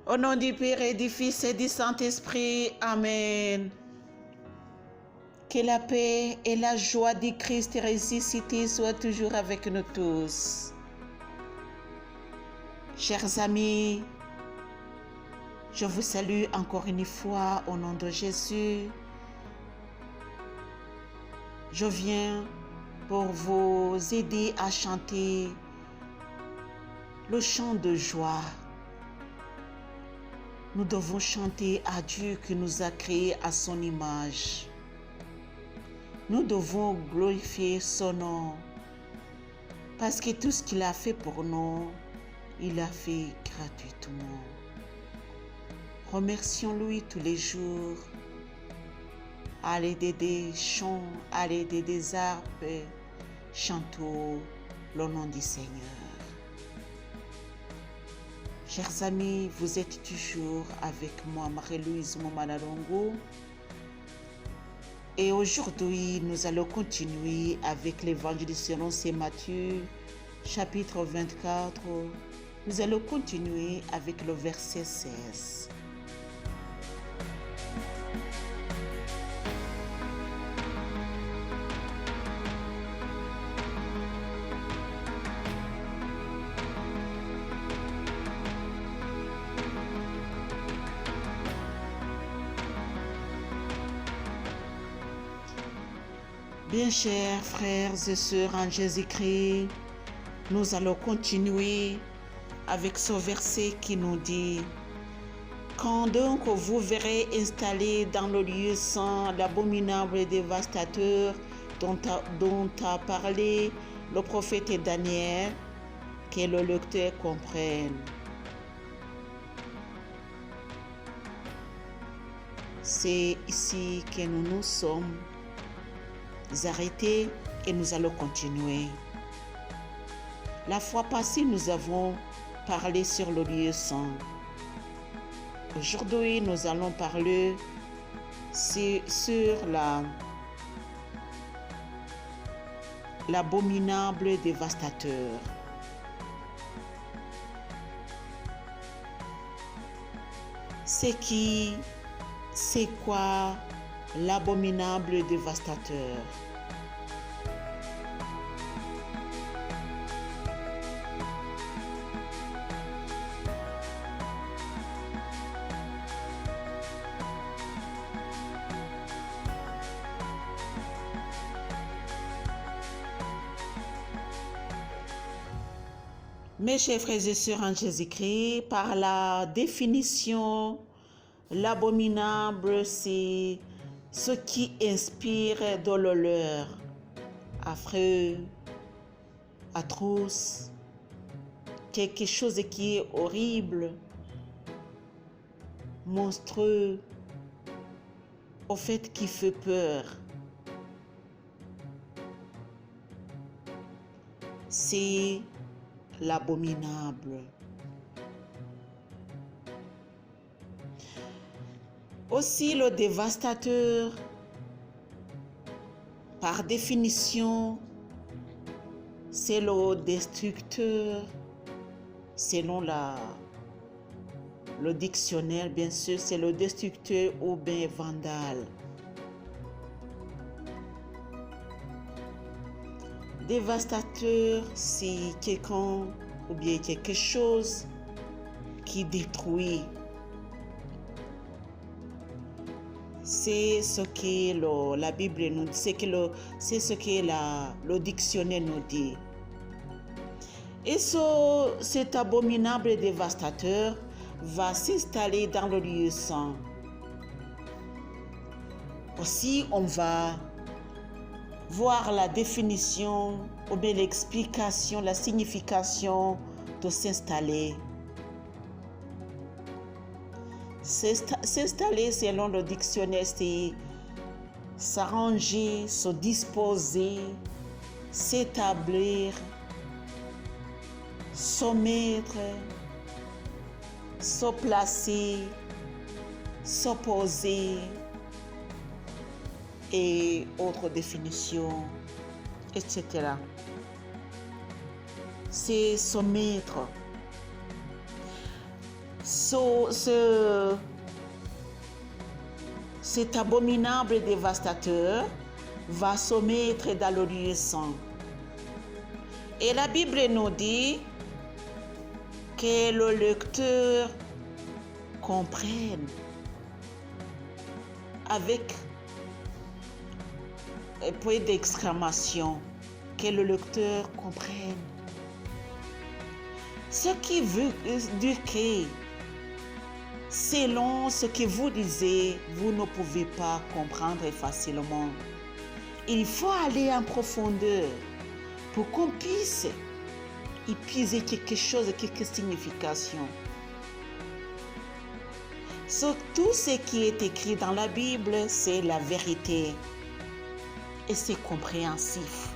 Au nom du Père et du Fils et du Saint-Esprit. Amen. Que la paix et la joie du Christ ressuscité soient toujours avec nous tous. Chers amis, je vous salue encore une fois au nom de Jésus. Je viens pour vous aider à chanter le chant de joie. Nous devons chanter à Dieu qui nous a créés à son image. Nous devons glorifier son nom parce que tout ce qu'il a fait pour nous, il l'a fait gratuitement. Remercions-lui tous les jours à l'aide des chants, à l'aide des harpes, chantons le nom du Seigneur. Chers amis, vous êtes toujours avec moi, Marie-Louise Momanalongo. Et aujourd'hui, nous allons continuer avec l'évangile selon Saint Matthieu, chapitre 24. Nous allons continuer avec le verset 16. Bien chers frères et sœurs en Jésus-Christ, nous allons continuer avec ce verset qui nous dit « Quand donc vous verrez installé dans le lieu saint l'abominable et dévastateur dont a parlé le prophète Daniel, que le lecteur comprenne. » C'est ici que nous nous sommes arrêtés et nous allons continuer. La fois passée, nous avons parlé sur le lieu saint. Aujourd'hui, nous allons parler sur l'abominable dévastateur. C'est quoi l'abominable dévastateur? Mes chers frères et sœurs en Jésus-Christ, par la définition, l'abominable, c'est ce qui inspire de l'horreur, affreux, atroce, quelque chose qui est horrible, monstrueux, au fait qui fait peur. C'est l'abominable. Aussi le dévastateur, par définition, c'est le destructeur, selon le dictionnaire, bien sûr, c'est le destructeur ou bien vandale. Dévastateur, c'est quelqu'un ou bien quelque chose qui détruit. C'est ce que la Bible nous dit, c'est ce que le dictionnaire nous dit. Et cet abominable dévastateur va s'installer dans le lieu saint. Aussi, on va voir la définition ou bien l'explication, la signification de s'installer. S'installer selon le dictionnaire, c'est s'arranger, se disposer, s'établir, se mettre, se placer, se poser et autres définitions, etc. C'est se mettre. Cet abominable dévastateur va se mettre dans le lieu saint. Et la Bible nous dit que le lecteur comprenne avec un point d'exclamation, que le lecteur comprenne. Ce qui veut dire que selon ce que vous lisez, vous ne pouvez pas comprendre facilement. Il faut aller en profondeur pour qu'on puisse y puiser quelque chose, quelque signification. Tout ce qui est écrit dans la Bible, c'est la vérité et c'est compréhensif.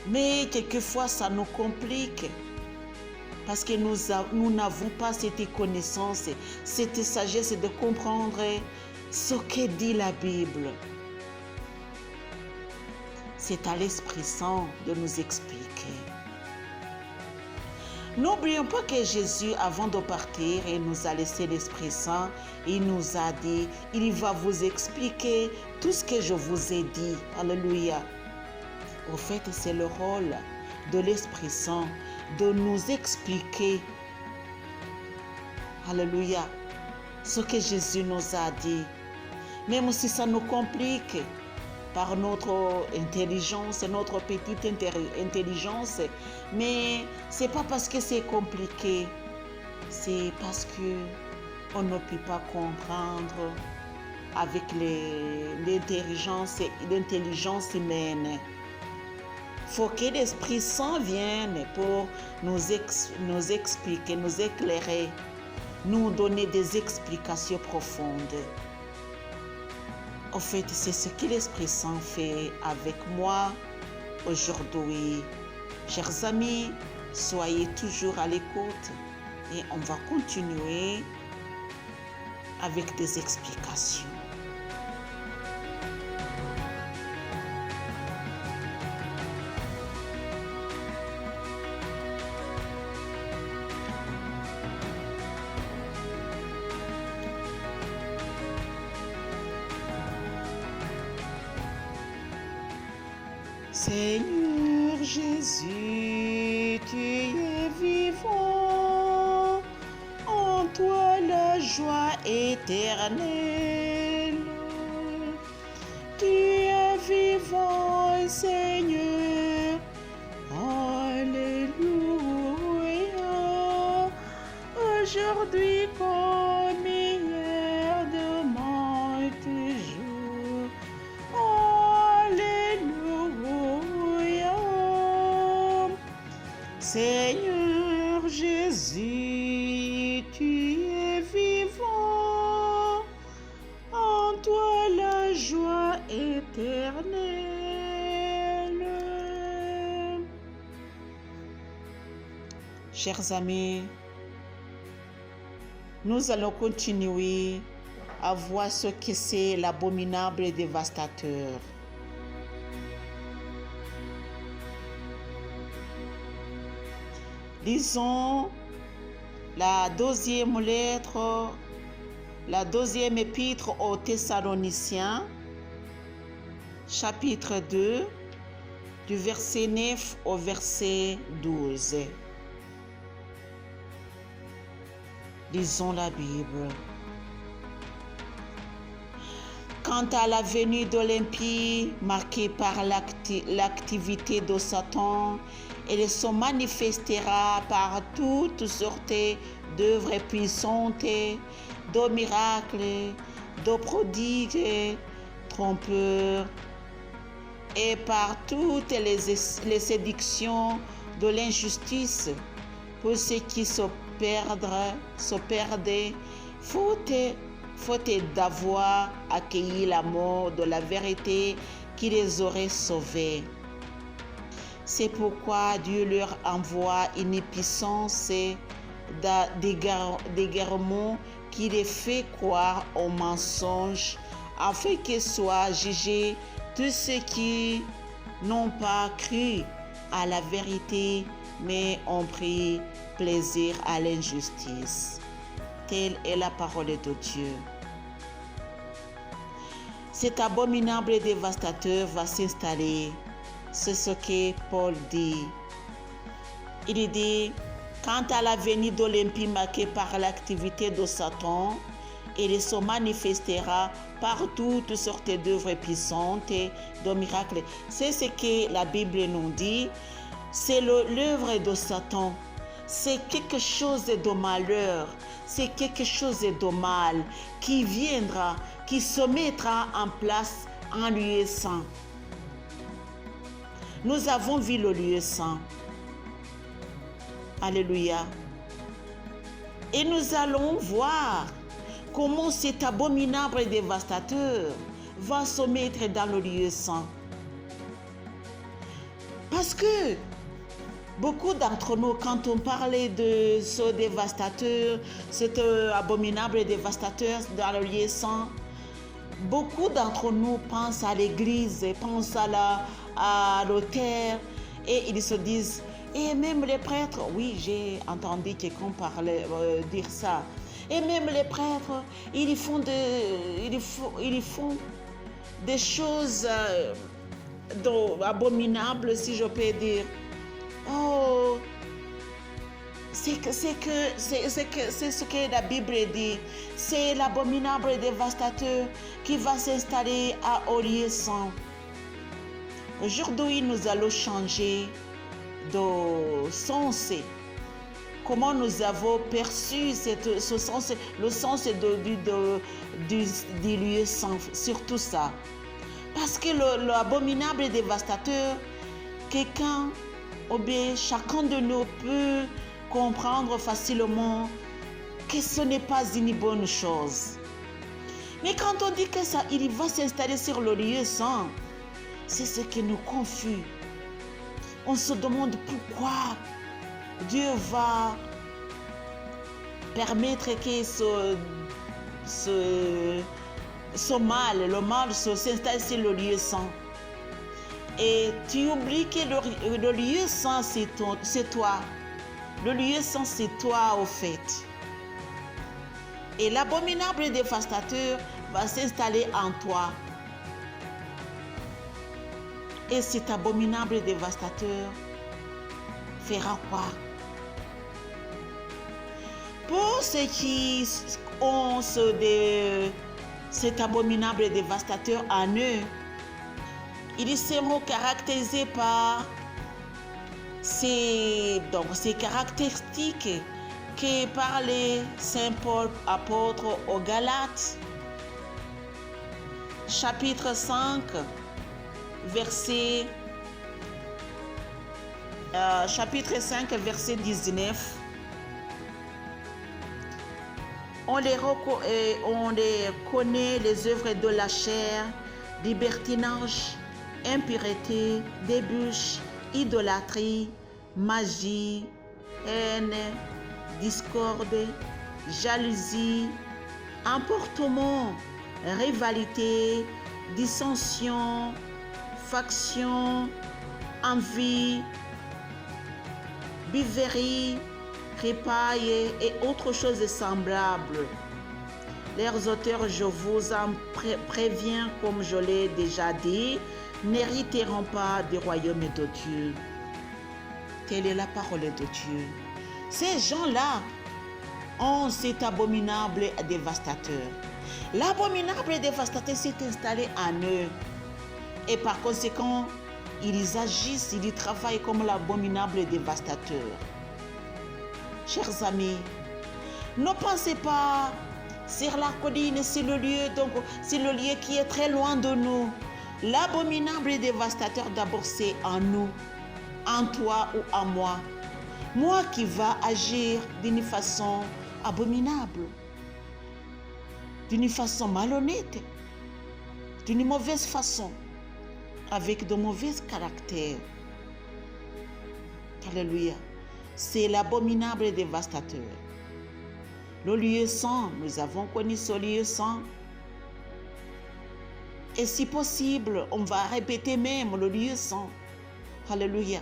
Mais quelquefois, ça nous complique parce que nous n'avons pas cette connaissance, cette sagesse de comprendre ce que dit la Bible. C'est à l'Esprit Saint de nous expliquer. N'oublions pas que Jésus, avant de partir, il nous a laissé l'Esprit Saint. Il nous a dit, il va vous expliquer tout ce que je vous ai dit. Alléluia. Au fait, c'est le rôle de l'Esprit Saint de nous expliquer, alléluia, ce que Jésus nous a dit. Même si ça nous complique par notre intelligence, notre petite intelligence, mais c'est pas parce que c'est compliqué, c'est parce que on ne peut pas comprendre avec l'intelligence humaine. Il faut que l'Esprit Saint vienne pour nous expliquer, nous éclairer, nous donner des explications profondes. En fait, c'est ce que l'Esprit Saint fait avec moi aujourd'hui. Chers amis, soyez toujours à l'écoute et on va continuer avec des explications. Seigneur Jésus, tu es vivant, en toi la joie éternelle. Tu es vivant, Seigneur, alléluia. Aujourd'hui comme hier, demain toujours. Seigneur Jésus, tu es vivant, en toi la joie éternelle. Chers amis, nous allons continuer à voir ce que c'est l'abominable dévastateur. Lisons la deuxième lettre, la deuxième épître aux Thessaloniciens, chapitre 2, du verset 9 au verset 12. Lisons la Bible. Quant à la venue de l'impie, marquée par l'activité de Satan, elle se manifestera par toutes sortes d'œuvres puissantes, de miracles, de prodigues, trompeurs, et par toutes les séductions de l'injustice, pour ceux qui se perdent, faute d'avoir accueilli l'amour de la vérité qui les aurait sauvés. C'est pourquoi Dieu leur envoie une puissance d'égarement qui les fait croire au mensonge, afin qu'ils soient jugés tous ceux qui n'ont pas cru à la vérité, mais ont pris plaisir à l'injustice. Telle est la parole de Dieu. Cet abominable et dévastateur va s'installer. C'est ce que Paul dit. Il dit, quant à la venue d'Olympie marquée par l'activité de Satan, il se manifestera par toutes sortes d'œuvres puissantes et de miracles. C'est ce que la Bible nous dit. C'est l'œuvre de Satan. C'est quelque chose de malheur. C'est quelque chose de mal qui viendra, qui se mettra en place en lieu saint. Nous avons vu le lieu saint. Alléluia. Et nous allons voir comment cet abominable et dévastateur va se mettre dans le lieu saint. Parce que beaucoup d'entre nous, quand on parlait de ce dévastateur, cet abominable et dévastateur dans le lieu saint, beaucoup d'entre nous pensent à l'église, pensent à l'autel, et ils se disent, et même les prêtres, oui, j'ai entendu quelqu'un dire ça, et même les prêtres, ils font des choses abominables, si je peux dire. Oh, c'est ce que la Bible dit. C'est l'abominable et dévastateur qui va s'installer au lieu saint. Aujourd'hui, nous allons changer de sens. Comment nous avons perçu ce sens, le sens du lieu saint, surtout ça. Parce que l'abominable et dévastateur, chacun de nous peut comprendre facilement que ce n'est pas une bonne chose. Mais quand on dit que ça, il va s'installer sur le lieu saint, c'est ce qui nous confuse. On se demande pourquoi Dieu va permettre que le mal s'installe sur le lieu saint. Et tu oublies que le lieu saint, c'est toi. Le lieu saint, c'est toi au fait. Et l'abominable dévastateur va s'installer en toi. Et cet abominable dévastateur fera quoi? Pour ceux qui ont cet abominable dévastateur en eux, ils seront caractérisés par ces caractéristiques que parlait Saint Paul, apôtre aux Galates, chapitre 5, chapitre 5, verset 19. On les connaît, les œuvres de la chair, libertinage, impureté, débauche, idolâtrie, magie, haine, discorde, jalousie, emportement, rivalité, dissension, faction, envie, beuverie, répaille et autres choses semblables. Leurs auteurs, je vous en préviens, comme je l'ai déjà dit, n'hériteront pas du royaume de Dieu. Telle est la parole de Dieu. Ces gens-là ont cet abominable et dévastateur. L'abominable et dévastateur s'est installé en eux. Et par conséquent, ils agissent, ils travaillent comme l'abominable et dévastateur. Chers amis, ne pensez pas sur la colline, c'est le lieu qui est très loin de nous. L'abominable et dévastateur d'abord c'est en nous, en toi ou en moi. Moi qui va agir d'une façon abominable, d'une façon malhonnête, d'une mauvaise façon, avec de mauvais caractères. Alléluia. C'est l'abominable et dévastateur. Le lieu saint, nous avons connu ce lieu saint. Et si possible, on va répéter même le lieu saint. Alléluia.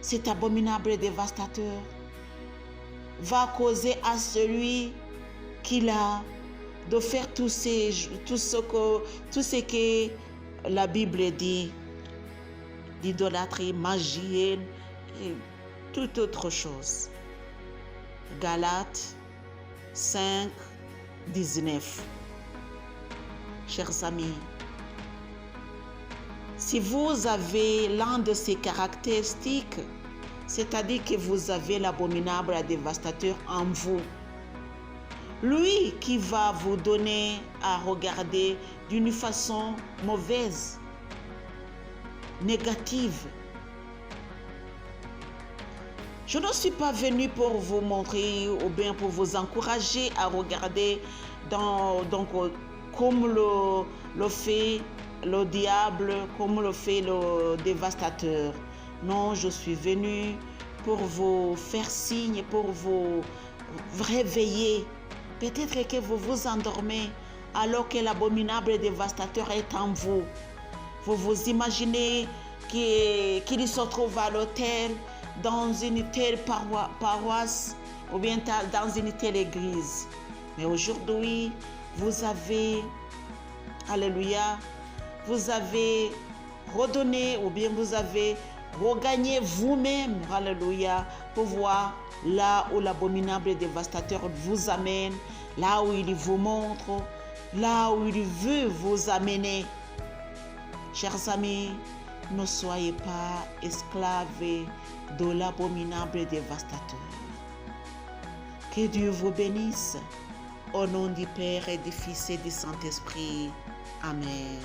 cet abominable et dévastateur va causer à celui qui l'a de faire tout ce que la Bible dit, d'idolâtrie, magie et toute autre chose. Galates 5, 19. Chers amis, si vous avez l'un de ces caractéristiques, c'est-à-dire que vous avez l'abominable et dévastateur en vous, lui qui va vous donner à regarder d'une façon mauvaise, négative. Je ne suis pas venu pour vous montrer ou bien pour vous encourager à regarder comme le fait le diable, comme le fait le dévastateur. Non, je suis venu pour vous faire signe, pour vous réveiller. Peut-être que vous vous endormez alors que l'abominable et dévastateur est en vous. Vous vous imaginez qu'il se trouve à l'hôtel, dans une telle paroisse ou bien dans une telle église. Mais aujourd'hui, vous avez, alléluia, vous avez redonné ou bien vous avez regagné vous-même, alléluia, pour voir là où l'abominable et dévastateur vous amène, là où il vous montre, là où il veut vous amener. Chers amis, ne soyez pas esclaves de l'abominable et dévastateur. Que Dieu vous bénisse. Au nom du Père et du Fils et du Saint-Esprit. Amen.